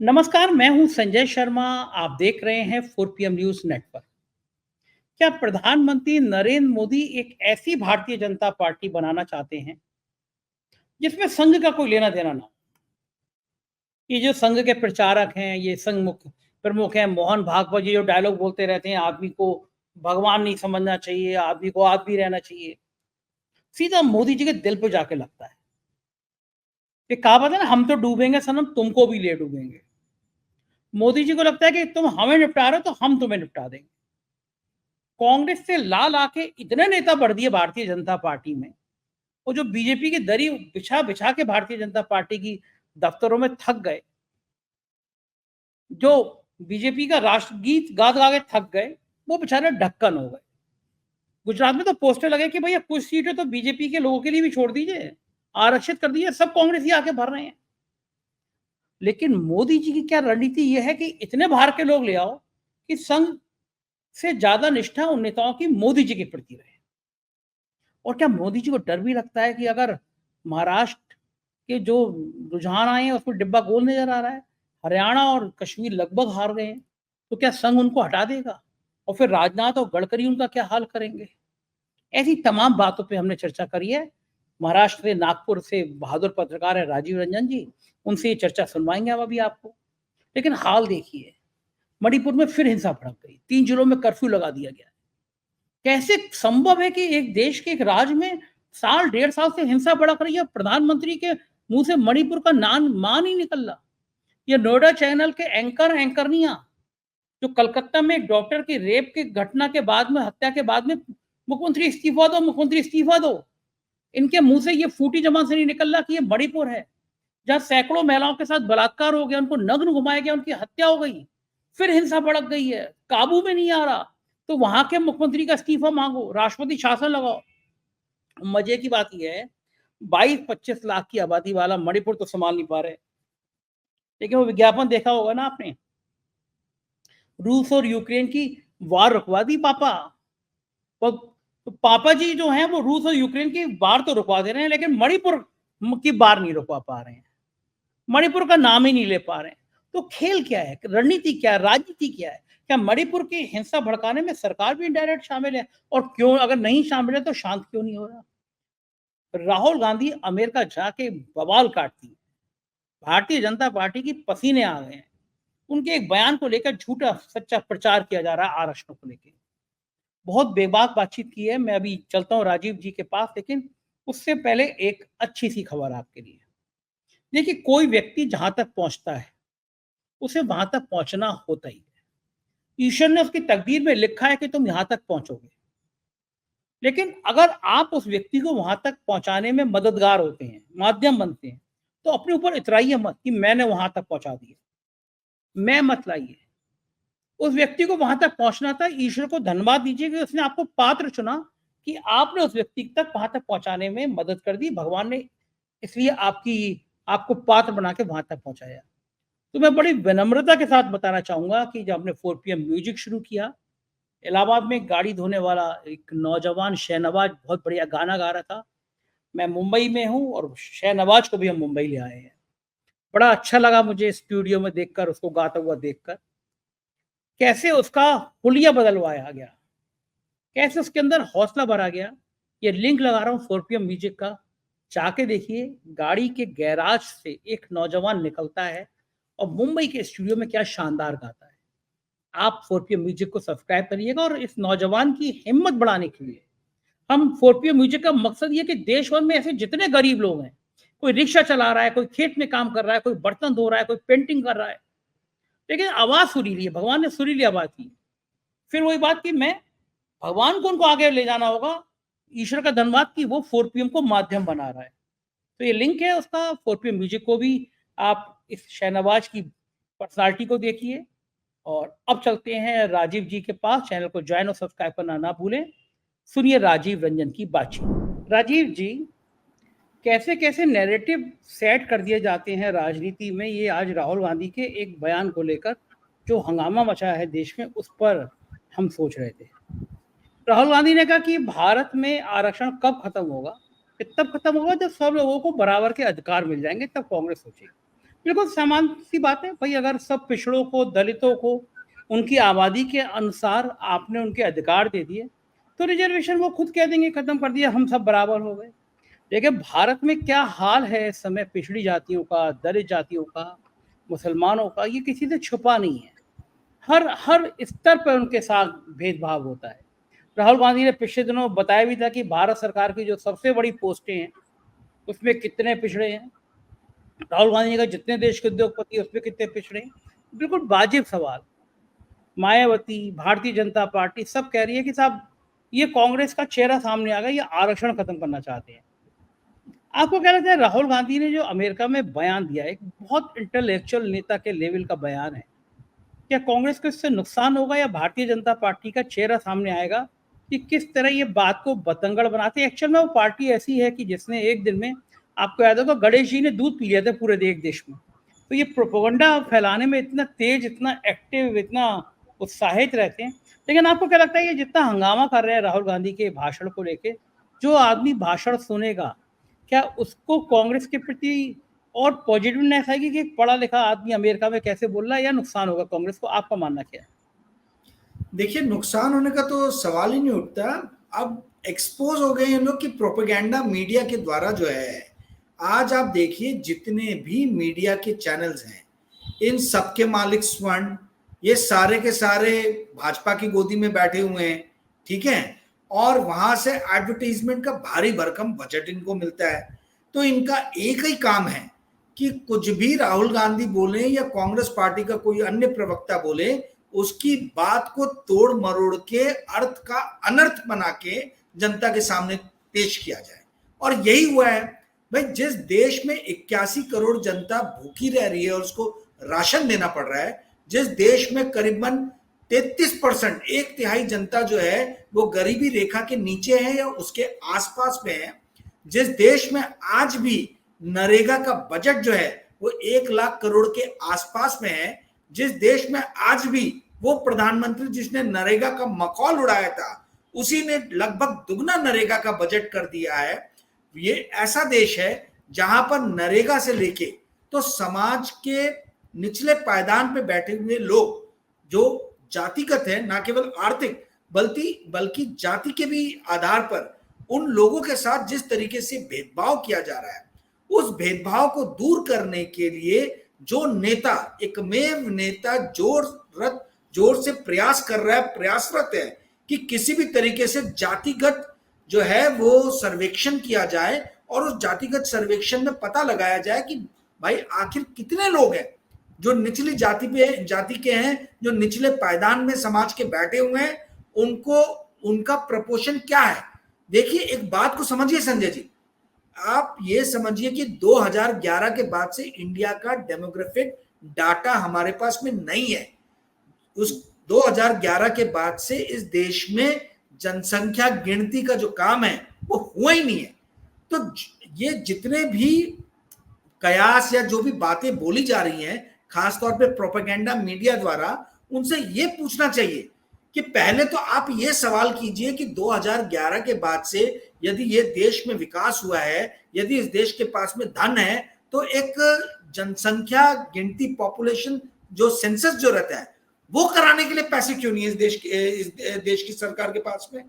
नमस्कार, मैं हूं संजय शर्मा। आप देख रहे हैं 4 PM न्यूज़ नेटवर्क। क्या प्रधानमंत्री नरेंद्र मोदी एक ऐसी भारतीय जनता पार्टी बनाना चाहते हैं, जिसमें संघ का कोई लेना-देना ना हो? ये जो संघ के प्रचारक हैं, ये संघ मुख्य प्रमुख हैं, मोहन भागवत जी जो डायलॉग बोलते रहते हैं, आदमी को भगवान नहीं समझना चाहिए, आदमी को आदमी रहना चाहिए। सीधा मोदी जी के दिल पे जाके लगता है। ये कहावत है ना, हम तो डूबेंगे सनम, तुमको भी ले डूबेंगे। मोदी जी को लगता है कि तुम हमें निपटा रहे हो, तो हम तुम्हें निपटा देंगे। कांग्रेस से ला ला के इतने नेता बढ़ दिए भारतीय जनता पार्टी में, और जो बीजेपी की दरी बिछा बिछा के भारतीय जनता पार्टी की दफ्तरों में थक गए, जो बीजेपी का राष्ट्रगीत गा गा के थक गए, वो बेचारे ढक्कन हो गए। गुजरात में तो पोस्टर लगे कि भैया कुछ सीटें तो बीजेपी के लोगों के लिए भी छोड़ दीजिए, आरक्षित कर दीजिए, सब कांग्रेस ही आके भर रहे हैं। लेकिन मोदी जी की क्या रणनीति ये है कि इतने बाहर के लोग ले आओ कि संघ से ज्यादा निष्ठा उन नेताओं की मोदी जी के प्रति रहे। और क्या मोदी जी को डर भी लगता है कि अगर महाराष्ट्र के जो रुझान आए हैं उसमें डिब्बा गोल नजर आ रहा है, हरियाणा और कश्मीर लगभग हार गए हैं, तो क्या संघ उनको हटा देगा? और फिर राजनाथ और गडकरी उनका क्या हाल करेंगे? ऐसी तमाम बातों पे हमने चर्चा करी है। महाराष्ट्र से, नागपुर से बहादुर पत्रकार है राजीव रंजन जी, उनसे ये चर्चा सुनवाएंगे हम अभी आपको। लेकिन हाल देखिए, मणिपुर में फिर हिंसा भड़क गई, 3 जिलों में कर्फ्यू लगा दिया गया। कैसे संभव है कि एक देश के एक राज्य में साल डेढ़ साल से हिंसा भड़क रही है, प्रधानमंत्री के मुंह से मणिपुर का नाम मान ही निकल रहा? ये नोएडा चैनल के एंकरनिया जो कलकत्ता में एक डॉक्टर की रेप की घटना के बाद में, हत्या के बाद में, मुख्यमंत्री इस्तीफा दो, मुख्यमंत्री इस्तीफा दो, इनके मुंह से ये फूटी जबान से नहीं निकल रहा कि ये मणिपुर है, जहां सैकड़ों महिलाओं के साथ बलात्कार हो गया, उनको नग्न घुमाया गया, उनकी हत्या हो गई, फिर हिंसा भड़क गई है, काबू में नहीं आ रहा। तो वहां के मुख्यमंत्री का इस्तीफा मांगो, राष्ट्रपति शासन लगाओ। मजे की बात यह है, 22-25 लाख की आबादी वाला मणिपुर तो संभाल नहीं पा रहे। लेकिन वो विज्ञापन देखा होगा ना आपने, रूस और यूक्रेन की वार रुकवा दी पापा। तो पापा जी जो हैं वो रूस और यूक्रेन की वार तो रुकवा दे रहे हैं, लेकिन मणिपुर की वार नहीं रुकवा पा रहे हैं, मणिपुर का नाम ही नहीं ले पा रहे हैं। तो खेल क्या है, रणनीति क्या है, राजनीति क्या है? क्या मणिपुर की हिंसा भड़काने में सरकार भी इनडायरेक्ट शामिल है? और क्यों, अगर नहीं शामिल है तो शांत क्यों नहीं हो रहा? राहुल गांधी अमेरिका जाके बवाल काटती है, भारतीय जनता पार्टी की पसीने आ गए हैं। उनके एक बयान को लेकर झूठा सच्चा प्रचार किया जा रहा है आरक्षण को लेकर। बहुत बेबाक बातचीत की है। मैं अभी चलता हूँ राजीव जी के पास, लेकिन उससे पहले एक अच्छी सी खबर आपके लिए। देखिए, कोई व्यक्ति जहां तक पहुंचता है, उसे वहां तक पहुंचना होता ही है। ईश्वर ने उसकी तकदीर में लिखा है कि तुम यहां तक पहुंचोगे। लेकिन अगर आप उस व्यक्ति को वहां तक पहुंचाने में मददगार होते हैं, माध्यम बनते हैं, तो अपने ऊपर इतराइए मत कि मैंने वहां तक पहुंचा दिया। मैं मत लाइए। उस व्यक्ति को वहां तक पहुंचना था, ईश्वर को धन्यवाद दीजिए कि उसने आपको पात्र चुना, कि आपने उस व्यक्ति तक वहां तक पहुंचाने में मदद कर दी। भगवान ने इसलिए आपको पात्र बना के वहां तक पहुंचाया। तो मैं बड़ी विनम्रता के साथ बताना चाहूंगा कि जब हमने 4 PM म्यूजिक शुरू किया, इलाहाबाद में गाड़ी धोने वाला एक नौजवान शहनवाज बहुत बढ़िया गाना गा रहा था। मैं मुंबई में हूँ और शहनवाज को भी हम मुंबई ले आए हैं। बड़ा अच्छा लगा मुझे स्टूडियो में देखकर, उसको गाता हुआ देखकर, कैसे उसका हुलिया बदलवाया गया, कैसे उसके अंदर हौसला भरा गया। ये लिंक लगा रहा हूँ 4 PM म्यूजिक का, जाके देखिए। गाड़ी के गैराज से एक नौजवान निकलता है और मुंबई के स्टूडियो में क्या शानदार गाता है। आप 4 PM म्यूजिक को सब्सक्राइब करिएगा, और इस नौजवान की हिम्मत बढ़ाने के लिए हम 4 PM म्यूजिक का मकसद ये कि देश भर में ऐसे जितने गरीब लोग हैं, कोई रिक्शा चला रहा है, कोई खेत में काम कर रहा है, कोई बर्तन धो रहा है, कोई पेंटिंग कर रहा है, लेकिन आवाज सुरीली है, भगवान ने सुरीली आवाज की। फिर वही बात कि मैं, भगवान को उनको आगे ले जाना होगा। ईश्वर का धन्यवाद कि वो 4 PM को माध्यम बना रहा है। तो ये लिंक है उसका, 4 PM म्यूजिक को भी आप इस शहनवाज की पर्सनालिटी को देखिए। और अब चलते हैं राजीव जी के पास। चैनल को ज्वाइन और सब्सक्राइब करना ना भूलें। सुनिए राजीव रंजन की बातचीत। राजीव जी, कैसे कैसे नैरेटिव सेट कर दिए जाते हैं राजनीति में, ये आज राहुल गांधी के एक बयान को लेकर जो हंगामा मचा है देश में, उस पर हम सोच रहे थे। राहुल गांधी ने कहा कि भारत में आरक्षण कब खत्म होगा? कि तब खत्म होगा जब सब लोगों को बराबर के अधिकार मिल जाएंगे, तब कांग्रेस सोचेगी। बिल्कुल सामान्य सी बात है भाई, अगर सब पिछड़ों को, दलितों को उनकी आबादी के अनुसार आपने उनके अधिकार दे दिए, तो रिजर्वेशन वो खुद कह देंगे, खत्म कर दिया, हम सब बराबर हो गए। देखिए भारत में क्या हाल है इस समय पिछड़ी जातियों का, दलित जातियों का, मुसलमानों का, ये किसी से छुपा नहीं है। हर हर स्तर पर उनके साथ भेदभाव होता है। राहुल गांधी ने पिछले दिनों बताया भी था कि भारत सरकार की जो सबसे बड़ी पोस्टें हैं उसमें कितने पिछड़े हैं। राहुल गांधी ने कहा जितने देश के उद्योगपति उसमें कितने पिछड़े हैं। बिल्कुल वाजिब सवाल। मायावती, भारतीय जनता पार्टी सब कह रही है कि साहब ये कांग्रेस का चेहरा सामने आ गया, ये आरक्षण खत्म करना चाहते हैं। आपको क्या लगता है राहुल गांधी ने जो अमेरिका में बयान दिया, एक बहुत इंटेलेक्चुअल नेता के लेवल का बयान है, क्या कांग्रेस को इससे नुकसान होगा या भारतीय जनता पार्टी का चेहरा सामने आएगा कि किस तरह ये बात को बतंगड़ बनाते हैं? एक्चुअल में वो पार्टी ऐसी है कि जिसने एक दिन में, आपको याद होगा गणेश जी ने दूध पी लिया था पूरे देश में। तो ये प्रोपोगंडा फैलाने में इतना तेज, इतना एक्टिव, इतना उत्साहित रहते हैं। लेकिन आपको क्या लगता है ये जितना हंगामा कर रहे हैं राहुल गांधी के भाषण को लेके, जो आदमी भाषण सुनेगा क्या उसको कांग्रेस के प्रति और पॉजिटिवनेस आएगी कि एक पढ़ा लिखा आदमी अमेरिका में कैसे बोल रहा है, या नुकसान होगा कांग्रेस को? आपका मानना क्या है? देखिए, नुकसान होने का तो सवाल ही नहीं उठता। अब एक्सपोज हो गए इन लोग की प्रोपेगेंडा मीडिया के द्वारा जो है। आज आप देखिए जितने भी मीडिया के चैनल्स हैं, इन सबके मालिक स्वर्ण, ये सारे के सारे भाजपा की गोदी में बैठे हुए हैं, ठीक है। और वहां से एडवर्टीजमेंट का भारी भरकम बजट इनको मिलता है। तो इनका एक ही काम है कि कुछ भी राहुल गांधी बोले या कांग्रेस पार्टी का कोई अन्य प्रवक्ता बोले, उसकी बात को तोड़ मरोड़ के अर्थ का अनर्थ बना के जनता के सामने पेश किया जाए। और यही हुआ है भाई। जिस देश में 81 करोड़ जनता भूखी रह रही है और उसको राशन देना पड़ रहा है, जिस देश में करीबन 33%, एक तिहाई जनता जो है वो गरीबी रेखा के नीचे है या उसके आसपास में है, जिस देश में आज भी नरेगा का बजट जो है वो 1 लाख करोड़ के आसपास में है, जिस देश में आज भी वो प्रधानमंत्री जिसने नरेगा का मखौल उड़ाया था उसी ने लगभग दुगना नरेगा का बजट कर दिया है। ये ऐसा देश है जहां पर नरेगा से लेके तो समाज के निचले पायदान पे बैठे हुए लोग जो जातिगत है, ना केवल आर्थिक बल्कि जाति के भी आधार पर उन लोगों के साथ जिस तरीके से भेदभाव किया जा रहा है, उस भेदभाव को दूर करने के लिए जो नेता, एकमेव नेता जोर से प्रयास कर रहा है, प्रयासरत है कि किसी भी तरीके से जातिगत जो है वो सर्वेक्षण किया जाए और उस जातिगत सर्वेक्षण में पता लगाया जाए कि भाई आखिर कितने लोग हैं जो निचली जाति के हैं, जो निचले पायदान में समाज के बैठे हुए हैं, उनको उनका प्रपोर्शन क्या है। देखिए एक बात को समझिए संजय जी, आप ये समझिए कि 2011 के बाद से इंडिया का डेमोग्राफिक डाटा हमारे पास में नहीं है। उस 2011 के बाद से इस देश में जनसंख्या गिनती का जो काम है वो हुआ ही नहीं है। तो ये जितने भी कयास या जो भी बातें बोली जा रही हैं, खासतौर पे प्रोपेगेंडा मीडिया द्वारा, उनसे ये पूछना चाहिए कि पहले तो आप ये सवाल कीजिए कि 2011 के बाद से यदि ये देश में विकास हुआ है, यदि इस देश के पास में धन है, तो एक जनसंख्या गिनती, पॉपुलेशन जो सेंसस जो रहता है वो कराने के लिए पैसे क्यों नहीं है इस देश की सरकार के पास में?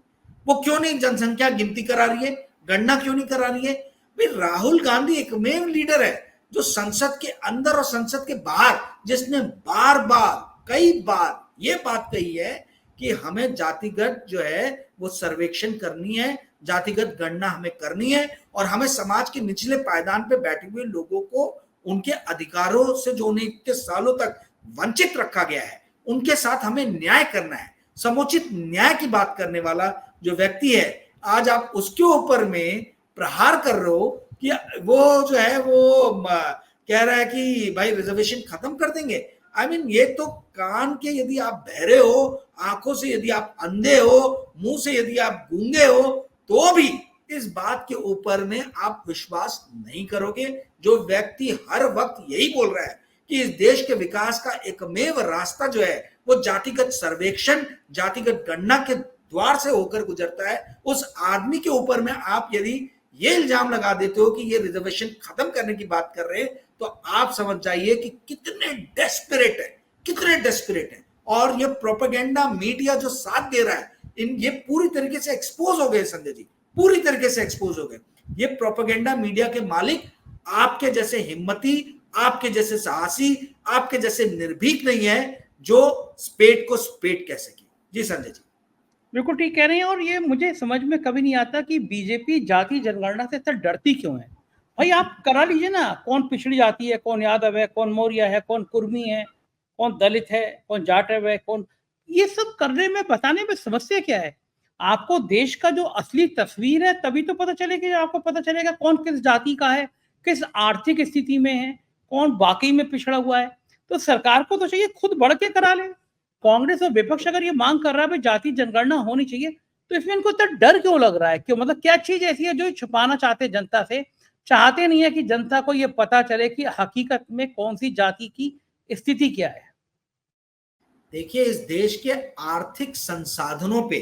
वो क्यों नहीं जनसंख्या गिनती करा रही है, गणना क्यों नहीं करा रही है? भाई राहुल गांधी एकमेव लीडर है जो संसद के अंदर और संसद के बाहर, जिसने बार बार कई बार ये बात कही है कि हमें जातिगत जो है वो सर्वेक्षण करनी है, जातिगत गणना हमें करनी है और हमें समाज के निचले पायदान पे बैठे हुए लोगों को उनके अधिकारों से जो उन्हें इतने सालों तक वंचित रखा गया है उनके साथ हमें न्याय करना है। समुचित न्याय की बात करने वाला जो व्यक्ति है, आज आप उसके ऊपर में प्रहार कर रहे हो कि वो जो है वो कह रहा है कि भाई रिजर्वेशन खत्म कर देंगे। आई मीन ये तो कान के यदि आप बहरे हो, आंखों से यदि आप अंधे हो, मुंह से यदि आप गूंगे हो, तो भी इस बात के ऊपर में आप विश्वास नहीं करोगे। जो व्यक्ति हर वक्त यही बोल रहा है कि इस देश के विकास का एकमेव रास्ता जो है वो जातिगत सर्वेक्षण, जातिगत गणना के द्वार से होकर गुजरता है, उस आदमी के ऊपर में आप यदि ये इल्जाम लगा देते हो कि ये रिजर्वेशन खत्म करने की बात कर रहे हैं, तो आप समझ जाइए कि कितने डेस्परेट है, कितने डेस्परेट है। और ये प्रोपेगेंडा मीडिया जो साथ दे रहा है, ये पूरी तरीके से एक्सपोज हो गए संजय जी, पूरी तरीके से एक्सपोज हो गए। ये प्रोपेगेंडा मीडिया के मालिक आपके जैसे हिम्मती, आपके जैसे साहसी, आपके जैसे निर्भीक नहीं है जो स्पेट को स्पेट कह सके। जी संजय जी। बिल्कुल ठीक कह रहे हैं। और ये मुझे समझ में कभी नहीं आता कि बीजेपी जाति जनगणना से इतना डरती क्यों है। भाई आप करा लीजिए ना, कौन पिछड़ी जाति है, कौन यादव है, कौन मौर्य है, कौन कुर्मी है, कौन दलित है, कौन जाटव है, कौन, ये सब करने में, बताने में समस्या क्या है। आपको देश का जो असली तस्वीर है तभी तो पता चलेगी, आपको पता चलेगा कौन किस जाति का है, किस आर्थिक स्थिति में है, कौन वाकई में पिछड़ा हुआ है। तो सरकार को तो चाहिए खुद बढ़ के करा ले। कांग्रेस और विपक्ष अगर ये मांग कर रहा है जाति जनगणना होनी चाहिए, तो इसमें इनको इतना डर क्यों लग रहा है? क्यों, मतलब क्या चीज ऐसी है जो छुपाना चाहते जनता से? चाहते नहीं है कि जनता को ये पता चले कि हकीकत में कौन सी जाति की स्थिति क्या है। देखिए, इस देश के आर्थिक संसाधनों पे,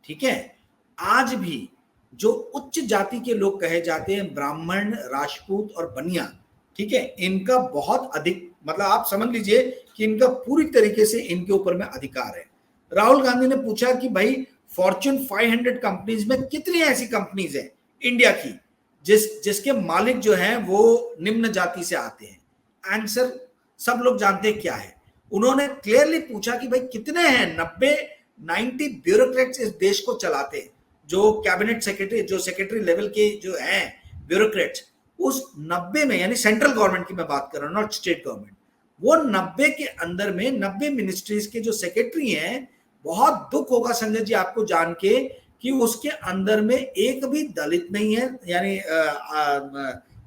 ठीक है, आज भी जो उच्च जाति के लोग कहे जाते हैं, ब्राह्मण, राजपूत और बनिया, ठीक है, इनका बहुत अधिक, मतलब आप समझ लीजिए कि इनका पूरी तरीके से इनके ऊपर में अधिकार है। राहुल गांधी ने पूछा कि भाई फॉर्च्यून 500 कंपनीज में कितनी ऐसी कंपनीज हैं इंडिया की जिसके मालिक जो हैं वो निम्न जाति से आते हैं। आंसर सब लोग जानते हैं क्या है। उन्होंने क्लियरली पूछा कि भाई कितने हैं, 90 ब्यूरोक्रेट्स इस देश को चलाते हैं, जो कैबिनेट सेक्रेटरी, जो सेक्रेटरी लेवल के जो हैं ब्यूरोक्रेट्स, उस 90 में, यानी सेंट्रल गवर्नमेंट की मैं बात कर रहा हूँ, नॉट स्टेट गवर्नमेंट, वो 90 के अंदर में 90 मिनिस्ट्रीज के जो सेक्रेटरी हैं, बहुत दुख होगा संजय जी आपको जान के कि उसके अंदर में एक भी दलित नहीं है, यानी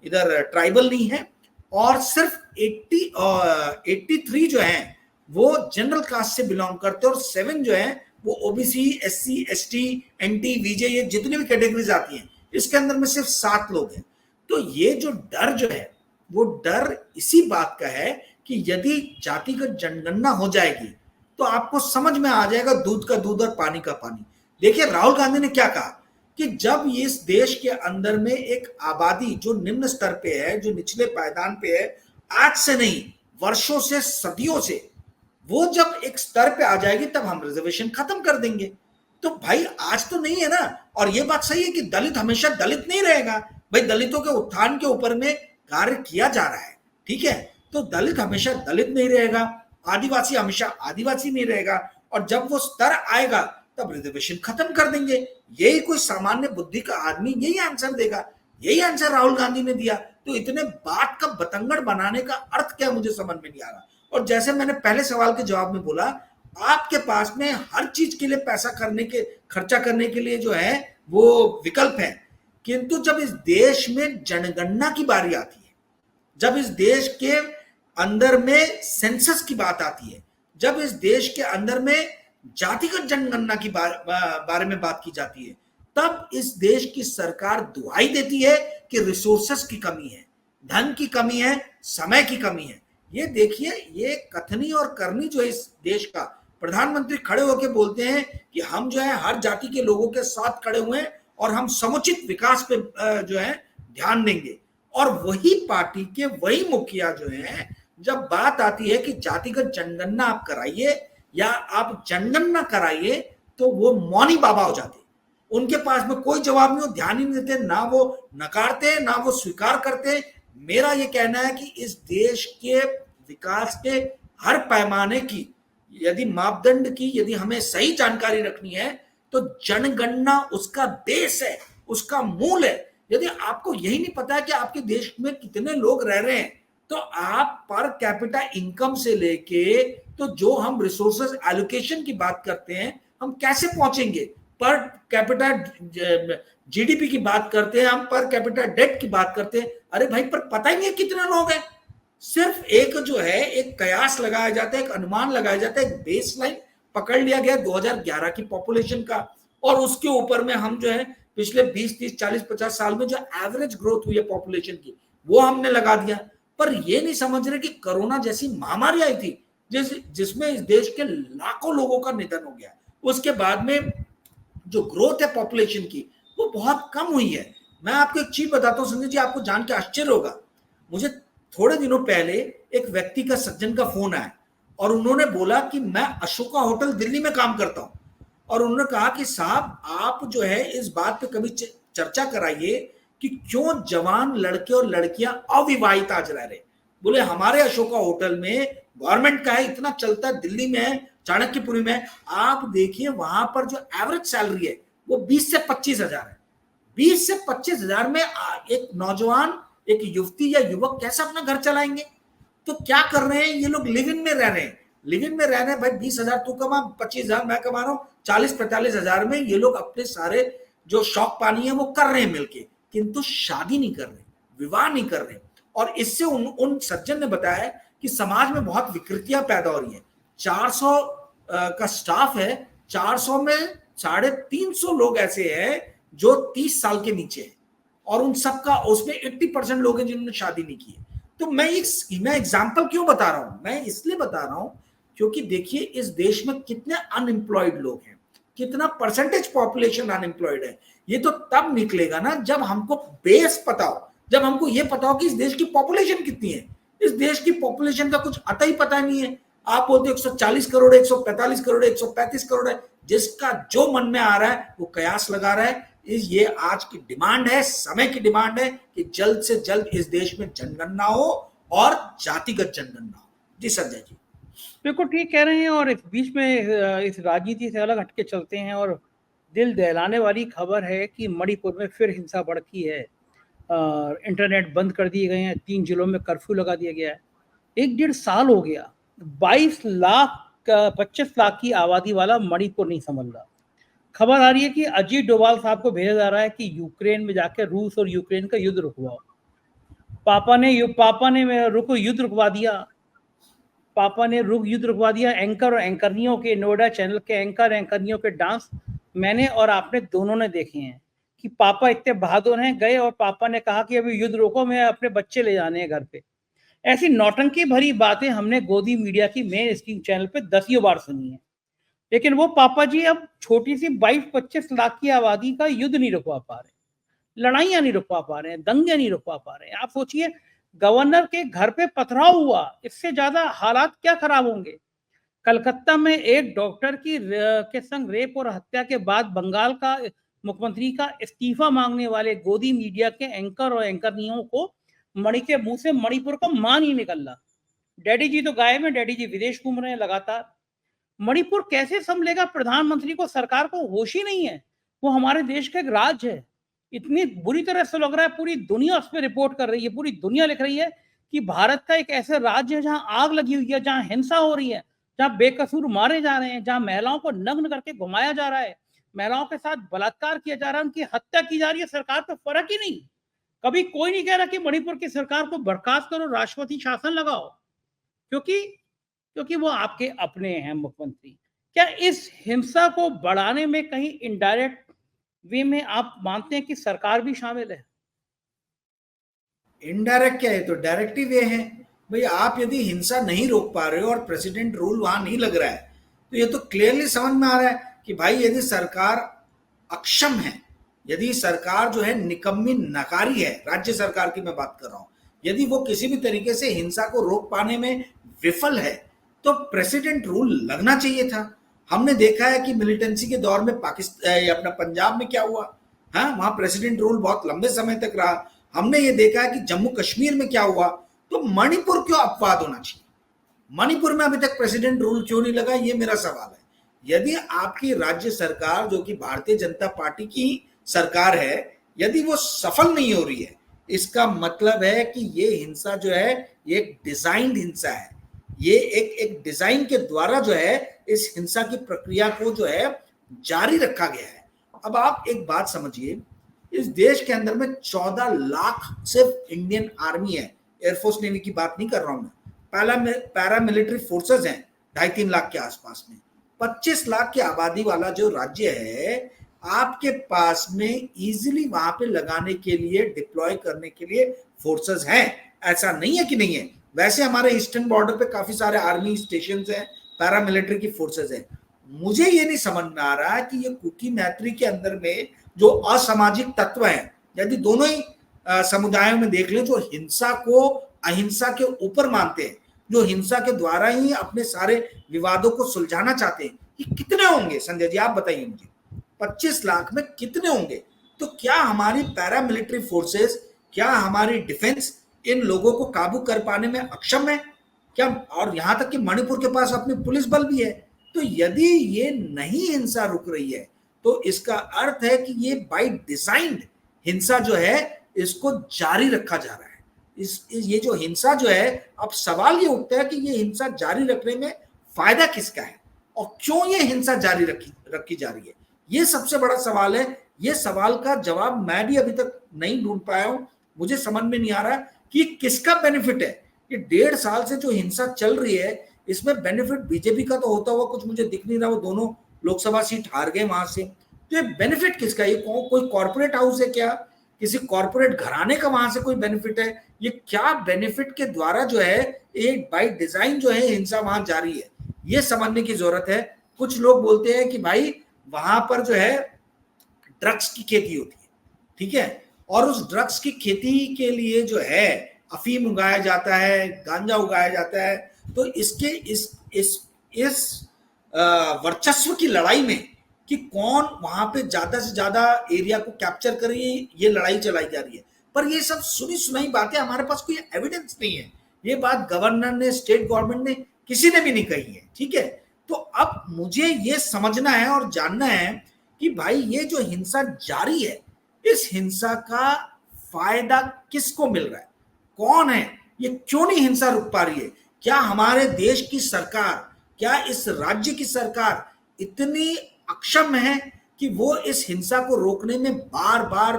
इधर ट्राइबल नहीं है, और सिर्फ 83 जो हैं वो जनरल कास्ट से बिलोंग करते हैं, और 7 जो हैं वो ओबीसी, एससी, एसटी, एनटी, वीजे, ये जितनी भी कैटेगरीज आती हैं, इसके अंदर में सिर्फ 7 लोग हैं। तो ये जो डर जो है, वो डर इसी बात का है कि यदि जातिगत जनगणना हो जाएगी तो आपको समझ में आ जाएगा दूध का दूध और पानी का पानी। देखिए, राहुल गांधी ने क्या कहा कि जब इस देश के अंदर में एक आबादी जो निम्न स्तर पे है, जो निचले पायदान पे है, आज से नहीं, वर्षों से, सदियों से, वो जब एक स्तर पे आ जाएगी तब हम रिजर्वेशन खत्म कर देंगे। तो भाई आज तो नहीं है ना। और ये बात सही है कि दलित हमेशा दलित नहीं रहेगा। भाई दलितों के उत्थान के ऊपर में कार्य किया जा रहा है, ठीक है, तो दलित हमेशा दलित नहीं रहेगा, आदिवासी हमेशा आदिवासी नहीं रहेगा, और जब वो स्तर आएगा तब रिजर्वेशन खत्म कर देंगे। यही कोई सामान्य बुद्धि का आदमी यही आंसर देगा। यही आंसर राहुल गांधी ने दिया। तो इतने बात का बतंगड़ बनाने का अर्थ क्या, मुझे समझ में नहीं आ रहा। और जैसे मैंने पहले सवाल के जवाब में बोला, आपके पास में हर चीज के लिए पैसा खर्चा करने के लिए जो है वो विकल्प है, किंतु जब इस देश में जनगणना की बारी आती है, जब इस देश के अंदर में सेंसस की बात आती है, जब इस देश के अंदर में जातिगत जनगणना की बारे में बात की जाती है, तब इस देश की सरकार दुहाई देती है कि रिसोर्सेस की कमी है, धन की कमी है, समय की कमी है। ये देखिए, ये कथनी और करनी जो इस देश का प्रधानमंत्री खड़े होकर बोलते हैं कि हम जो है हर जाति के लोगों के साथ खड़े हुए हैं और हम समुचित विकास पे जो है ध्यान देंगे। और वही पार्टी के वही मुखिया जो है, जब बात आती है कि जातिगत जनगणना आप कराइए या आप जनगणना कराइए, तो वो मौनी बाबा हो जाते। उनके पास में कोई जवाब नहीं, हो ध्यान ही नहीं देते, ना वो नकारते ना वो स्वीकार करते। मेरा ये कहना है कि इस देश के विकास के हर पैमाने की यदि मापदंड की यदि हमें सही जानकारी रखनी है, तो जनगणना उसका बेस है, उसका मूल है। यदि आपको यही नहीं पता है कि आपके देश में कितने लोग रह रहे हैं, तो आप पर कैपिटा इनकम से लेके तो जो हम रिसोर्सेज एलोकेशन की बात करते हैं, हम कैसे पहुंचेंगे? पर कैपिटा जीडीपी की बात करते हैं, हम पर कैपिटा डेट की बात करते हैं। अरे भाई, पर पता ही नहीं है कितने लोग हैं। सिर्फ एक जो है एक कयास लगाया जाता है, एक अनुमान लगाया जाता है, एक बेसलाइन पकड़ लिया गया 2011 की पॉपुलेशन का, और उसके ऊपर में हम जो है पिछले 20, 30, 40, 50 साल में जो एवरेज ग्रोथ हुई है पॉपुलेशन की, वो हमने लगा दिया। पर ये नहीं समझ रहे कि कोरोना जैसी महामारी आई थी जिसमें इस देश के लाखों लोगों का निधन हो गया। उसके बाद में जो ग्रोथ है पॉपुलेशन की, वो बहुत कम हुई है। मैं आपको एक चीज बताता हूँ संजय जी, आपको जान के आश्चर्य होगा। मुझे थोड़े दिनों पहले एक व्यक्ति का, सज्जन का फोन आया और उन्होंने बोला कि मैं अशोका होटल दिल्ली में काम करता हूँ, और उन्होंने कहा कि साहब आप जो है इस बात पे कभी चर्चा कराइए कि क्यों जवान लड़के और लड़कियां अविवाहित आज रह रहे। बोले हमारे अशोका होटल में गवर्नमेंट का है, इतना चलता है, दिल्ली में है, चाणक्यपुरी में। आप देखिए वहां पर जो एवरेज सैलरी है वो 20 से 25 हजार है। 20 से 25 हजार में एक नौजवान, एक युवती या युवक कैसे अपना घर चलाएंगे? तो क्या कर रहे हैं ये लोग? लिव इन में रह रहे हैं, लिव इन में रह रहे हैं। भाई 20,000 तू कमा, 25,000 मैं कमा रहा हूँ, 40-45 हजार में ये लोग अपने सारे जो शौक पानी है वो कर रहे हैं मिलके, किंतु शादी नहीं कर रहे, विवाह नहीं कर रहे। और इससे उन सज्जन ने बताया कि समाज में बहुत विकृतियां पैदा हो रही है। 400 का स्टाफ है, 400 में 350 लोग ऐसे हैं जो 30 साल के नीचे है, और उन सबका उसमें 80% लोग हैं जिन्होंने शादी नहीं की है। तो मैं एग्जाम्पल क्यों बता रहा हूं? मैं इसलिए बता रहा हूं क्योंकि देखिए इस देश में कितने अनएम्प्लॉयड लोग हैं, कितना परसेंटेज पॉपुलेशन अनएम्प्लॉयड है। ये तो तब निकलेगा ना जब हमको बेस पता हो, जब हमको ये पता हो कि इस देश की पॉपुलेशन कितनी है। इस देश की पॉपुलेशन का कुछ अता ही पता नहीं है। आप बोलते 140 करोड़ है, 145 करोड़ है, 135 करोड़ है, जिसका जो मन में आ रहा है वो कयास लगा रहा है। ये आज की डिमांड है, समय की डिमांड है कि जल्द से जल्द इस देश में जनगणना हो और जातिगत जनगणना हो। जी संजय जी, बिल्कुल ठीक कह रहे हैं। और इस बीच में इस राजनीति से अलग हटके चलते हैं, और दिल दहलाने वाली खबर है कि मणिपुर में फिर हिंसा भड़की है। इंटरनेट बंद कर दिए गए हैं, 3 जिलों में कर्फ्यू लगा दिया गया है। 1-1.5 साल हो गया, 22 लाख 25 लाख की आबादी वाला मणिपुर नहीं संभल रहा। खबर आ रही है कि अजीत डोभाल साहब को भेजा जा रहा है कि यूक्रेन में जाकर रूस और यूक्रेन का युद्ध रुकवाओ। पापा ने युद्ध रुकवा दिया। पापा ने युद्ध रुकवा दिया। एंकर और एंकरनियों के, नोएडा चैनल के एंकर एंकरनियों के डांस मैंने और आपने दोनों ने देखे हैं कि पापा इतने बहादुर हैं। गए और पापा ने कहा कि अभी युद्ध रोको, मैं अपने बच्चे ले जाने हैं घर पे। ऐसी नौटंकी भरी बातें हमने गोदी मीडिया की मेन स्ट्रीम चैनल पे 10 बार सुनी है। लेकिन वो पापा जी अब छोटी सी 22-25 लाख की आबादी का युद्ध नहीं रुकवा पा रहे, लड़ाइयां नहीं रुकवा पा रहे हैं, दंगे नहीं रुकवा पा रहे हैं। आप सोचिए, गवर्नर के घर पे पथराव हुआ, इससे ज्यादा हालात क्या खराब होंगे। कलकत्ता में एक डॉक्टर के संग रेप और हत्या के बाद बंगाल का मुख्यमंत्री का इस्तीफा मांगने वाले गोदी मीडिया के एंकर और एंकरनियों को मणि के मुंह से मणिपुर का मान नहीं निकल रहा। डैडी जी तो गायब है, डैडी जी विदेश घूम रहे हैं लगातार। मणिपुर कैसे संभलेगा? प्रधानमंत्री को, सरकार को होश ही नहीं है। वो हमारे देश का एक राज्य है। इतनी बुरी तरह से लग रहा है, पूरी दुनिया उस पर रिपोर्ट कर रही है, पूरी दुनिया लिख रही है कि भारत का एक ऐसा राज्य है जहां आग लगी हुई है, जहां हिंसा हो रही है, जहां बेकसूर मारे जा रहे हैं, जहां महिलाओं को नग्न करके घुमाया जा रहा है, महिलाओं के साथ बलात्कार किया जा रहा है, उनकी हत्या की जा रही है। सरकार पे फर्क ही नहीं। कभी कोई नहीं कह रहा कि मणिपुर की सरकार को बर्खास्त करो, राष्ट्रपति शासन लगाओ, क्योंकि क्योंकि वो आपके अपने हैं मुख्यमंत्री। क्या इस हिंसा को बढ़ाने में कहीं इनडायरेक्ट वे में आप मानते हैं कि सरकार भी शामिल है? इनडायरेक्ट क्या है तो डायरेक्ट ही वे है। भाई आप यदि हिंसा नहीं रोक पा रहे हो और प्रेसिडेंट रूल वहां नहीं लग रहा है, तो ये तो क्लियरली समझ में आ रहा है कि भाई यदि सरकार अक्षम है, यदि सरकार जो है निकम्मी नकारी है, राज्य सरकार की मैं बात कर रहा हूं, यदि वो किसी भी तरीके से हिंसा को रोक पाने में विफल है, तो प्रेसिडेंट रूल लगना चाहिए था। हमने देखा है कि मिलिटेंसी के दौर में पाकिस्तान, अपना पंजाब में क्या हुआ, हाँ वहां प्रेसिडेंट रूल बहुत लंबे समय तक रहा। हमने ये देखा है कि जम्मू कश्मीर में क्या हुआ। तो मणिपुर क्यों अपवाद होना चाहिए? मणिपुर में अभी तक प्रेसिडेंट रूल क्यों नहीं लगा, ये मेरा सवाल है। यदि आपकी राज्य सरकार, जो कि भारतीय जनता पार्टी की सरकार है, यदि वो सफल नहीं हो रही है, इसका मतलब है कि ये हिंसा जो है ये एक डिजाइंड हिंसा है। ये एक डिजाइन के द्वारा जो है इस हिंसा की प्रक्रिया को जो है जारी रखा गया है। अब आप एक बात समझिए, इस देश के अंदर में 14 लाख सिर्फ इंडियन आर्मी है, एयरफोर्स नेवी की बात नहीं कर रहा हूं मैं, पैरामिलिट्री फोर्सेस हैं 2.5-3 लाख के आसपास में। 25 लाख की आबादी वाला जो राज्य है, आपके पास में इजीली वहां पे लगाने के लिए, डिप्लॉय करने के लिए फोर्सेस हैं। ऐसा नहीं है कि नहीं है। वैसे हमारे ईस्टर्न बॉर्डर पे काफी सारे आर्मी स्टेशन हैं, पैरामिलिट्री की फोर्सेस हैं। मुझे ये नहीं समझ में आ रहा है कि ये कुकी मैत्री के अंदर में जो असामाजिक तत्व हैं यदि दोनों ही समुदायों में देख लें, जो हिंसा को अहिंसा के ऊपर मानते हैं, जो हिंसा के द्वारा ही अपने सारे विवादों को सुलझाना चाहते हैं, ये कितने होंगे संजय जी, आप बताइए मुझे। 25 लाख में कितने होंगे? तो क्या हमारी पैरामिलिट्री फोर्सेस, क्या हमारी डिफेंस इन लोगों को काबू कर पाने में अक्षम है क्या? और यहां तक कि मणिपुर के पास अपनी पुलिस बल भी है। तो यदि ये नहीं हिंसा रुक रही है, तो इसका अर्थ है कि ये बाय डिजाइन हिंसा जो है इसको जारी रखा जा रहा है। ये जो हिंसा जो है, अब सवाल ये उठता है कि ये हिंसा जारी रखने में फायदा किसका है और क्यों ये हिंसा जारी रखी जा रही है, ये सबसे बड़ा सवाल है। ये सवाल का जवाब मैं भी अभी तक नहीं ढूंढ पाया हूं। मुझे समझ में नहीं आ रहा कि किसका बेनिफिट है। ये 1.5 साल से जो हिंसा चल रही है, इसमें बेनिफिट बीजेपी का तो होता हुआ कुछ मुझे दिख नहीं रहा। वो दोनों लोकसभा सीट हार गए वहां से, तो ये बेनिफिट किसका? ये कोई कॉर्पोरेट हाउस है क्या? किसी कॉर्पोरेट घराने का वहां से कोई बेनिफिट है? ये क्या बेनिफिट के द्वारा जो है एक बाय डिजाइन जो है हिंसा वहां जारी है, ये समझने की जरूरत है। कुछ लोग बोलते हैं कि भाई वहां पर जो है ड्रग्स की खेती होती है, ठीक है, और उस ड्रग्स की खेती के लिए जो है अफीम उगाया जाता है, गांजा उगाया जाता है। तो इसके इस वर्चस्व की लड़ाई में कि कौन वहां पे ज्यादा से ज्यादा एरिया को कैप्चर करे, ये लड़ाई चलाई जा रही है। पर ये सब सुनी सुनाई बातें, हमारे पास कोई एविडेंस नहीं है। ये बात गवर्नर ने, स्टेट गवर्नमेंट ने, किसी ने भी नहीं कही है, ठीक है। तो अब मुझे ये समझना है और जानना है कि भाई ये जो हिंसा जारी है, इस हिंसा का फायदा किसको मिल रहा है, कौन है, ये क्यों नहीं हिंसा रुक पा रही है? क्या हमारे देश की सरकार, क्या इस राज्य की सरकार इतनी अक्षम है कि वो इस हिंसा को रोकने में बार बार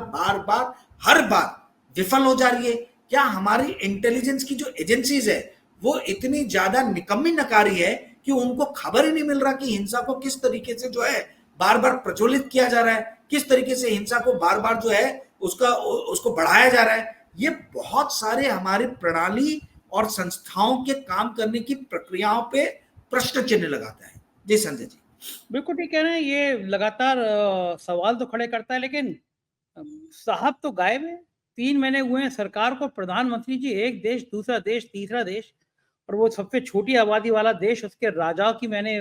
हर बार विफल हो जा रही है? क्या हमारी इंटेलिजेंस की जो एजेंसीज है वो इतनी ज्यादा निकम्मी नकारी है कि उनको खबर ही नहीं मिल रहा कि हिंसा को किस तरीके से जो है बार बार प्रज्वलित किया जा रहा है, किस तरीके से हिंसा को बार बार जो है उसको बढ़ाया जा रहा है? ये बहुत सारे हमारी प्रणाली और संस्थाओं के काम करने की प्रक्रियाओं पे प्रश्न चिन्ह लगाता है। जी संजय जी। बिल्कुल ठीक कह रहे हैं। ये लगातार सवाल तो खड़े करता है, लेकिन साहब तो गायब है। 3 महीने हुए हैं सरकार को। प्रधानमंत्री जी, एक देश, दूसरा देश, तीसरा देश, और वो सबसे छोटी आबादी वाला देश, उसके राजा की मैंने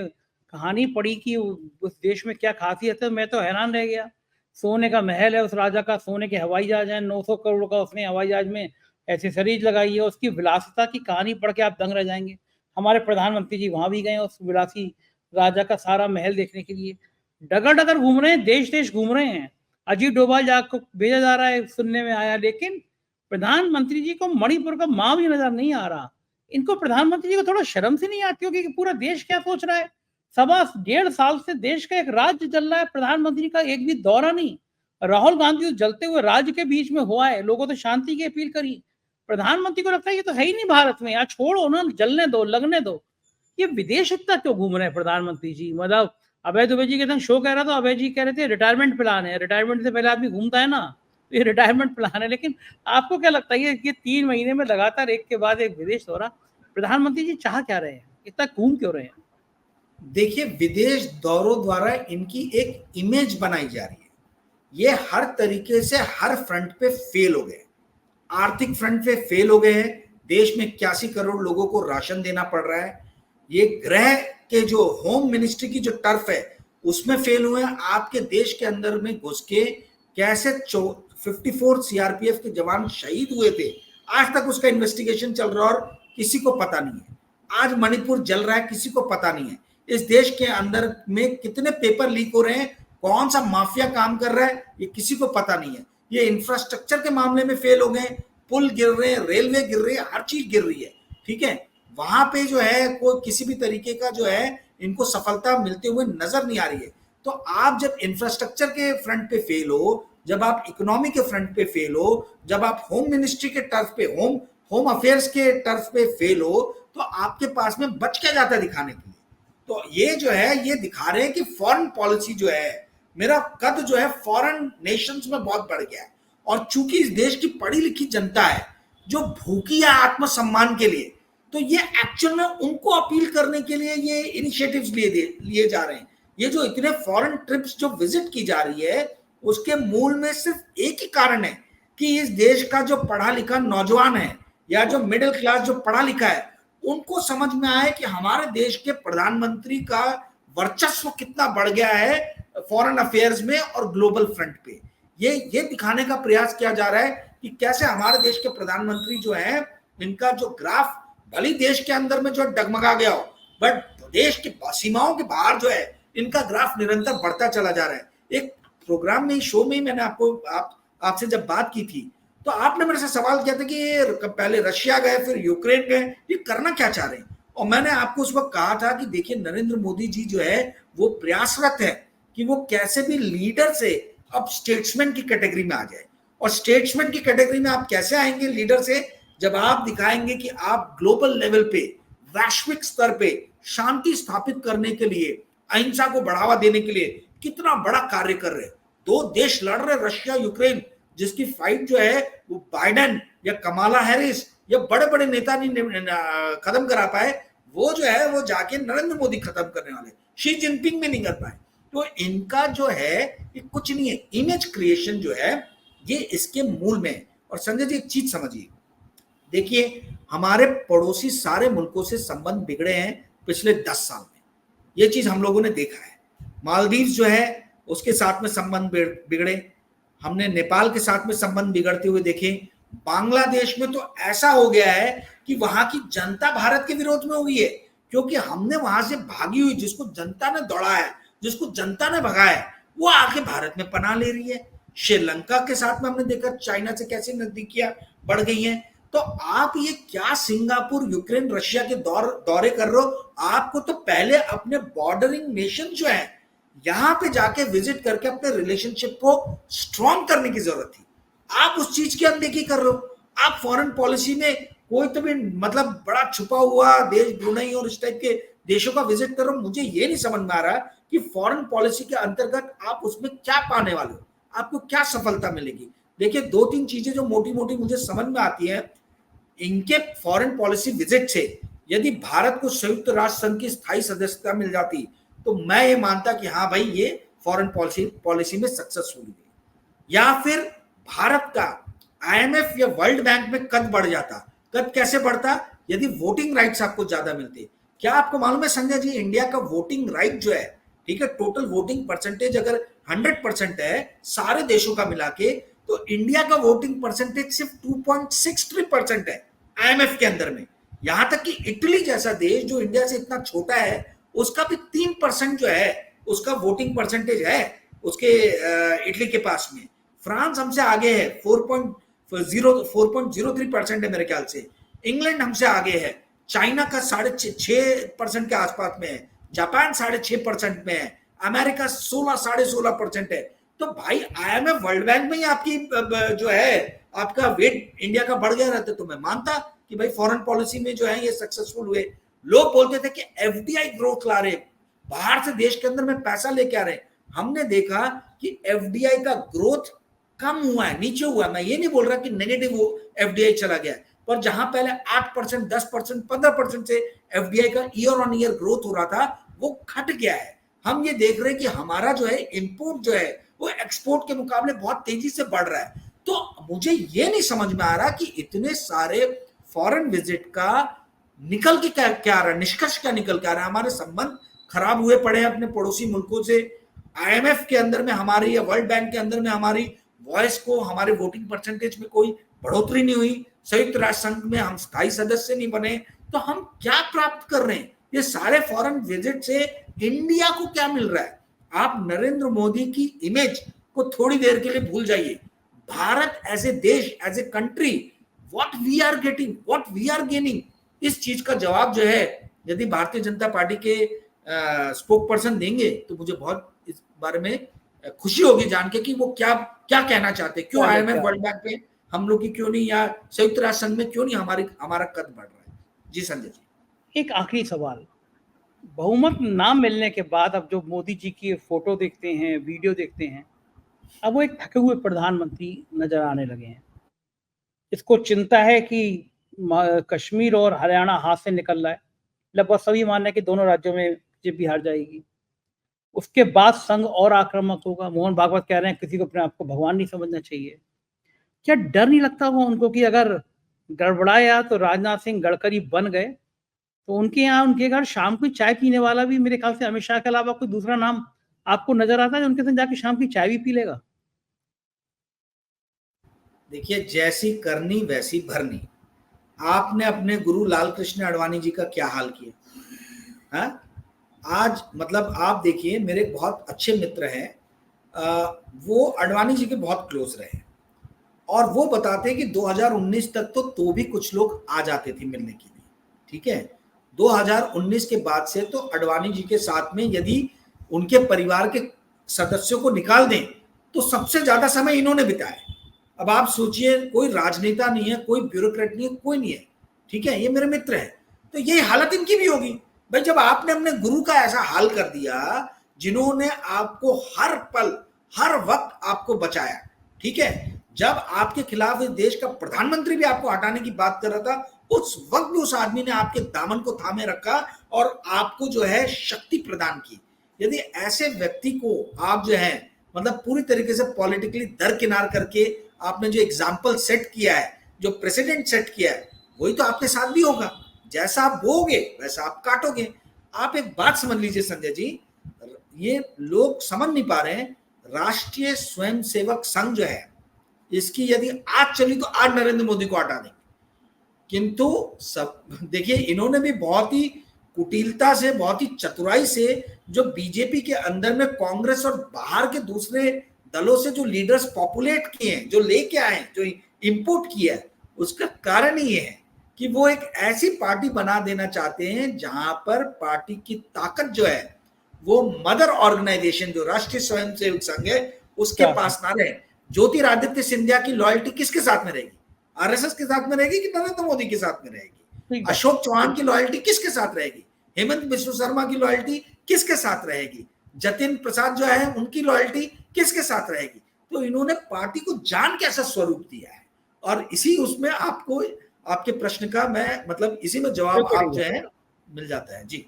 कहानी पढ़ी कि उस देश में क्या खासियत है, मैं तो हैरान रह गया। सोने का महल है उस राजा का, सोने के हवाई जहाज है, 900 करोड़ का उसने हवाई जहाज में एसेसरीज लगाई है। उसकी विलासिता की कहानी पढ़ के आप दंग रह जाएंगे। हमारे प्रधानमंत्री जी वहां भी गए उस विलासी राजा का सारा महल देखने के लिए। डगर डगर घूम रहे हैं, देश देश घूम रहे हैं। अजीत डोभाल को भेजा जा रहा है, सुनने में आया, लेकिन प्रधानमंत्री जी को मणिपुर का मां भी नजर नहीं आ रहा। इनको, प्रधानमंत्री जी को थोड़ा शर्म से नहीं आती होगी कि पूरा देश क्या सोच रहा है? 1.5 साल से देश का एक राज्य चल रहा है, प्रधानमंत्री का एक भी दौरा नहीं। राहुल गांधी तो जलते हुए राज्य के बीच में हुआ है, लोगों तो शांति की अपील करी। प्रधानमंत्री को लगता है ये तो है ही नहीं भारत में, यार छोड़ो ना, जलने दो, लगने दो। ये विदेश इतना क्यों घूम रहे हैं प्रधानमंत्री जी? मतलब अभय दुबे जी के संग शो कह रहा था, अभय जी कह रहे थे रिटायरमेंट प्लान है। रिटायरमेंट से पहले आदमी घूमता है ना, तो ये रिटायरमेंट प्लान है। लेकिन आपको क्या लगता है ये 3 महीने में लगातार एक के बाद एक विदेश दौरा, प्रधानमंत्री जी चाह क्या रहे हैं, इतना घूम क्यों रहे हैं? देखिए, विदेश दौरों द्वारा इनकी एक इमेज बनाई जा रही है। ये हर तरीके से हर फ्रंट पे फेल हो गए। आर्थिक फ्रंट पे फेल हो गए हैं, देश में 81 करोड़ लोगों को राशन देना पड़ रहा है। ये गृह के जो होम मिनिस्ट्री की जो टर्फ है उसमें फेल हुए हैं। आपके देश के अंदर में घुस के कैसे 54 सीआरपीएफ के जवान शहीद हुए थे, आज तक उसका इन्वेस्टिगेशन चल रहा है और किसी को पता नहीं है। आज मणिपुर जल रहा है, किसी को पता नहीं है। इस देश के अंदर में कितने पेपर लीक हो रहे हैं, कौन सा माफिया काम कर रहा है, ये किसी को पता नहीं है। ये इंफ्रास्ट्रक्चर के मामले में फेल हो गए, पुल गिर रहे हैं, रेलवे गिर रही है, हर चीज गिर रही है, ठीक है। वहां पे जो है कोई किसी भी तरीके का जो है इनको सफलता मिलते हुए नजर नहीं आ रही है। तो आप जब इंफ्रास्ट्रक्चर के फ्रंट पे फेल हो, जब आप इकोनॉमी के फ्रंट पे फेल हो, जब आप होम मिनिस्ट्री के टर्फ पे, होम अफेयर्स के टर्फ पे फेल हो, तो आपके पास में बच क्या जाता है दिखाने के लिए? तो ये जो है ये दिखा रहे हैं कि फॉरेन पॉलिसी जो है, मेरा कद जो है फॉरेन नेशंस में बहुत बढ़ गया है। और चूंकि इस देश की पढ़ी लिखी जनता है जो भूखी है आत्मसम्मान के लिए, तो ये एक्चुअल में उनको अपील करने के लिए ये इनिशिएटिव्स लिए जा रहे हैं। ये जो इतने फॉरेन ट्रिप्स जो विजिट की जा रही है, उसके मूल में सिर्फ एक ही कारण है कि इस देश का जो पढ़ा लिखा नौजवान है या जो मिडिल क्लास जो पढ़ा लिखा है, उनको समझ में आए कि हमारे देश के प्रधानमंत्री का वर्चस्व कितना बढ़ गया है फॉरेन अफेयर्स में और ग्लोबल फ्रंट पे। ये दिखाने का प्रयास किया जा रहा है कि कैसे हमारे देश के प्रधानमंत्री जो है, इनका जो ग्राफ भले देश के अंदर में जो डगमगा गया हो, बट देश की सीमाओं के बाहर जो है इनका ग्राफ निरंतर बढ़ता चला जा रहा है। एक प्रोग्राम में, शो में मैंने आपसे जब बात की थी, तो आपने मेरे से सवाल किया था कि ये पहले रशिया गए, फिर यूक्रेन गए, ये करना क्या चाह रहे हैं? और मैंने आपको उस वक्त कहा था कि देखिए, नरेंद्र मोदी जी जो है वो प्रयासरत है कि वो कैसे भी लीडर से अब स्टेट्समैन की कैटेगरी में आ जाए। और स्टेट्समैन की कैटेगरी में आप कैसे आएंगे लीडर से? जब आप दिखाएंगे कि आप ग्लोबल लेवल पे, वैश्विक स्तर पे शांति स्थापित करने के लिए, अहिंसा को बढ़ावा देने के लिए कितना बड़ा कार्य कर रहे हैं। दो देश लड़ रहे, रशिया यूक्रेन, जिसकी फाइट जो है वो बाइडेन या कमाला हैरिस या बड़े बड़े नेता नहीं खत्म करा पाए, वो जो है वो जाके नरेंद्र मोदी खत्म करने वाले, शी जिनपिंग में नहीं कर पाए। तो इनका जो है ये कुछ नहीं है, इमेज क्रिएशन जो है ये इसके मूल में है। और संजय जी, एक चीज समझिए, देखिए हमारे पड़ोसी सारे मुल्कों से संबंध बिगड़े हैं पिछले 10 साल में, ये चीज हम लोगों ने देखा है। मालदीव जो है उसके साथ में संबंध बिगड़े, हमने नेपाल के साथ में संबंध बिगड़ते हुए देखे। बांग्लादेश में तो ऐसा हो गया है कि वहां की जनता भारत के विरोध में हो गई है, क्योंकि हमने वहां से भागी हुई, जिसको जनता ने दौड़ाया, जिसको जनता ने भगाया, वो आके भारत में पनाह ले रही है। श्रीलंका के साथ में हमने देखा चाइना से कैसे नजदीकियां बढ़ गई हैं। तो आप ये क्या सिंगापुर, यूक्रेन, रशिया के दौरे कर रहे हो? आपको तो पहले अपने बॉर्डरिंग नेशन जो है यहां पे जाके विजिट करके अपने रिलेशनशिप को स्ट्रॉन्ग करने की जरूरत थी। आप उस चीज की अनदेखी कर रहे हो। आप फॉरेन पॉलिसी में कोई तो भी मतलब बड़ा छुपा हुआ देश, ब्रुनेई और इस टाइप के देशों का विजिट कर रहे हो। मुझे ये नहीं समझ में आ रहा कि फॉरेन पॉलिसी के अंतर्गत आप उसमें क्या पाने वाले हो, आपको क्या सफलता मिलेगी। देखिए, 2-3 चीजें जो मोटी मोटी मुझे समझ में आती है इनके फॉरेन पॉलिसी विजिट से। यदि भारत को संयुक्त राष्ट्र संघ की स्थायी सदस्यता मिल जाती तो मैं ये मानता कि हाँ भाई, ये फॉरेन पॉलिसी में सक्सेसफुल हुई। या फिर भारत का आईएमएफ या वर्ल्ड बैंक में कद बढ़ जाता। कद कैसे बढ़ता? यदि वोटिंग राइट्स आपको ज्यादा मिलते। क्या आपको मालूम है संजय जी, इंडिया का वोटिंग राइट जो है, ठीक है, टोटल वोटिंग परसेंटेज अगर 100% है सारे देशों का मिला के, तो इंडिया का वोटिंग परसेंटेज सिर्फ 2.63% है आईएमएफ के अंदर में। यहां तक कि इटली जैसा देश जो इंडिया से इतना छोटा है, उसका भी 3% जो है उसका वोटिंग परसेंटेज है उसके इटली के पास में। फ्रांस हमसे आगे है, 4.03% है मेरे ख्याल से। इंग्लैंड हमसे आगे है। चाइना का 6.5% के आसपास में है। जापान 6.5% में है। अमेरिका 16.5% है। तो भाई आईएमएफ, वर्ल्ड बैंक में ही आपकी जो है आपका वेट इंडिया का बढ़ गया रहता, तो मैं मानता कि भाई फॉरेन पॉलिसी में जो है ये सक्सेसफुल हुए। लोग बोलते थे कि एफडीआई ग्रोथ ला रहे, बाहर से देश के अंदर में पैसा लेके आ रहे। हमने देखा कि एफडीआई का ग्रोथ कम हुआ है, नीचे हुआ है। मैं ये नहीं बोल रहा कि नेगेटिव एफडीआई चला गया है, पर जहां पहले 8%, 10%, 15% से एफडीआई का ईयर ऑन ईयर ग्रोथ हो रहा था, वो घट गया है। हम ये देख रहे हैं कि हमारा जो है इंपोर्ट जो है वो एक्सपोर्ट के मुकाबले बहुत तेजी से बढ़ रहा है। तो मुझे ये नहीं समझ में आ रहा कि इतने सारे फॉरेन विजिट का निकल के क्या आ रहा है, निष्कर्ष क्या निकल के आ रहा है। हमारे संबंध खराब हुए पड़े हैं अपने पड़ोसी मुल्कों से। आईएमएफ के अंदर में हमारी या वर्ल्ड बैंक के अंदर में हमारी वॉइस को, हमारे वोटिंग परसेंटेज में कोई बढ़ोतरी नहीं हुई। संयुक्त राष्ट्र संघ में हम स्थायी सदस्य नहीं बने। तो हम क्या प्राप्त कर रहे हैं? ये सारे फॉरेन विजिट से इंडिया को क्या मिल रहा है? आप नरेंद्र मोदी की इमेज को थोड़ी देर के लिए भूल जाइए। भारत एज ए देश, as a country, what we are getting, what we are gaining, इस चीज का जवाब जो है यदि भारतीय जनता पार्टी के स्पोक पर्सन देंगे तो मुझे बहुत इस बारे में खुशी होगी जान के कि वो क्या क्या कहना चाहते हैं। क्यों आईएमएफ, वर्ल्ड बैंक पे हम लोग की क्यों नहीं, या संयुक्त राष्ट्र संघ में क्यों नहीं हमारा कद बढ़ रहा है? जी संजय जी, एक आखिरी सवाल, बहुमत ना मिलने के बाद अब जो मोदी जी की फोटो देखते हैं, वीडियो देखते हैं, अब वो एक थके हुए प्रधानमंत्री नजर आने लगे हैं। इसको चिंता है कि कश्मीर और हरियाणा हाथ से निकल रहा है। लगभग सभी मान रहे हैं कि दोनों राज्यों में बीजेपी हार जाएगी। उसके बाद संघ और आक्रामक होगा। मोहन भागवत कह रहे हैं किसी को अपने आप को भगवान नहीं समझना चाहिए। क्या डर नहीं लगता वो उनको कि अगर गड़बड़ाया तो राजनाथ सिंह गडकरी बन गए तो उनके यहाँ उनके घर शाम को चाय पीने वाला भी मेरे ख्याल से अमित शाह के अलावा कोई दूसरा नाम आपको नजर आता है उनके साथ जाके शाम की चाय भी पी लेगा? देखिए, जैसी करनी वैसी भरनी। आपने अपने गुरु लाल कृष्ण आडवाणी जी का क्या हाल किया है? आज मतलब आप देखिए, मेरे बहुत अच्छे मित्र हैं, वो आडवाणी जी के बहुत क्लोज रहे और वो बताते हैं कि 2019 तक तो भी कुछ लोग आ जाते थे मिलने के लिए, ठीक है। 2019 के बाद से तो आडवाणी जी के साथ में यदि उनके परिवार के सदस्यों को निकाल दें तो सबसे ज्यादा समय इन्होंने बिताया। अब आप सोचिए, कोई राजनेता नहीं है, कोई ब्यूरोक्रेट नहीं है, कोई नहीं है, ठीक है, ये मेरे मित्र हैं, तो ये हालत इनकी भी होगी भाई। जब आपने अपने गुरु का ऐसा हाल कर दिया, जिन्होंने आपको हर पल हर वक्त आपको बचाया, ठीक है, जब आपके खिलाफ इस देश का प्रधानमंत्री भी आपको हटाने की बात कर रहा था, उस वक्त भी उस आदमी ने आपके दामन को थामे रखा और आपको जो है शक्ति प्रदान की। यदि ऐसे व्यक्ति को आप जो है मतलब पूरी तरीके से पॉलिटिकली दरकिनार करके आपने जो एग्जाम्पल सेट किया है, जो प्रेसिडेंट सेट किया है, वही तो आपके साथ भी होगा। जैसा आप बोओगे वैसा आप काटोगे। आप एक बात समझ लीजिए संजय जी, ये लोग समझ नहीं पा रहे हैं, राष्ट्रीय स्वयंसेवक संघ जो है, इसकी यदि आज चली तो आज नरेंद्र मोदी को हटा देंगे। किंतु सब देखिए, इन्होंने भी बहुत ही कुटिलता से, बहुत ही चतुराई से जो बीजेपी के अंदर में कांग्रेस और बाहर के दूसरे दलों से जो लीडर्स पॉपुलेट किए हैं, जो लेके आए हैं, जो इंपोर्ट किया है, उसका कारण ही है कि वो एक ऐसी पार्टी बना देना चाहते हैं जहां पर पार्टी की ताकत जो है वो मदर ऑर्गेनाइजेशन जो राष्ट्रीय स्वयंसेवक संघ है उसके पास ना रहे। ज्योतिरादित्य सिंधिया की लॉयल्टी किसके साथ में रहेगी? आरएसएस के साथ में रहेगी कि नरेंद्र मोदी के साथ में रहेगी? अशोक चौहान की लॉयल्टी किसके साथ रहेगी? हेमंत बिश्व शर्मा की लॉयल्टी किसके साथ रहेगी? जतिन प्रसाद जो है उनकी लॉयल्टी किसके साथ रहेगी? तो इन्होंने पार्टी को जान कैसा स्वरूप दिया है, और इसी उसमें आपको आपके प्रश्न का मैं मतलब इसी में जवाब आप जो है मिल जाता है। जी,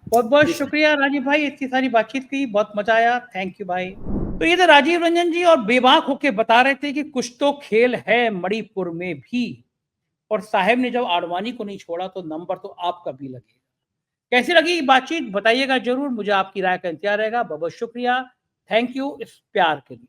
बहुत बहुत शुक्रिया राजीव भाई, इतनी सारी बातचीत की, बहुत मजा आया। थैंक यू भाई। तो ये थे राजीव रंजन जी, और बेबाक होके बता रहे थे कि कुछ तो खेल है मणिपुर में भी, और साहब ने जब आडवाणी को नहीं छोड़ा तो नंबर तो आपका भी लगेगा। कैसी लगी बातचीत बताइएगा जरूर, मुझे आपकी राय का इंतजार रहेगा। बहुत बहुत शुक्रिया, थैंक यू इस प्यार के लिए।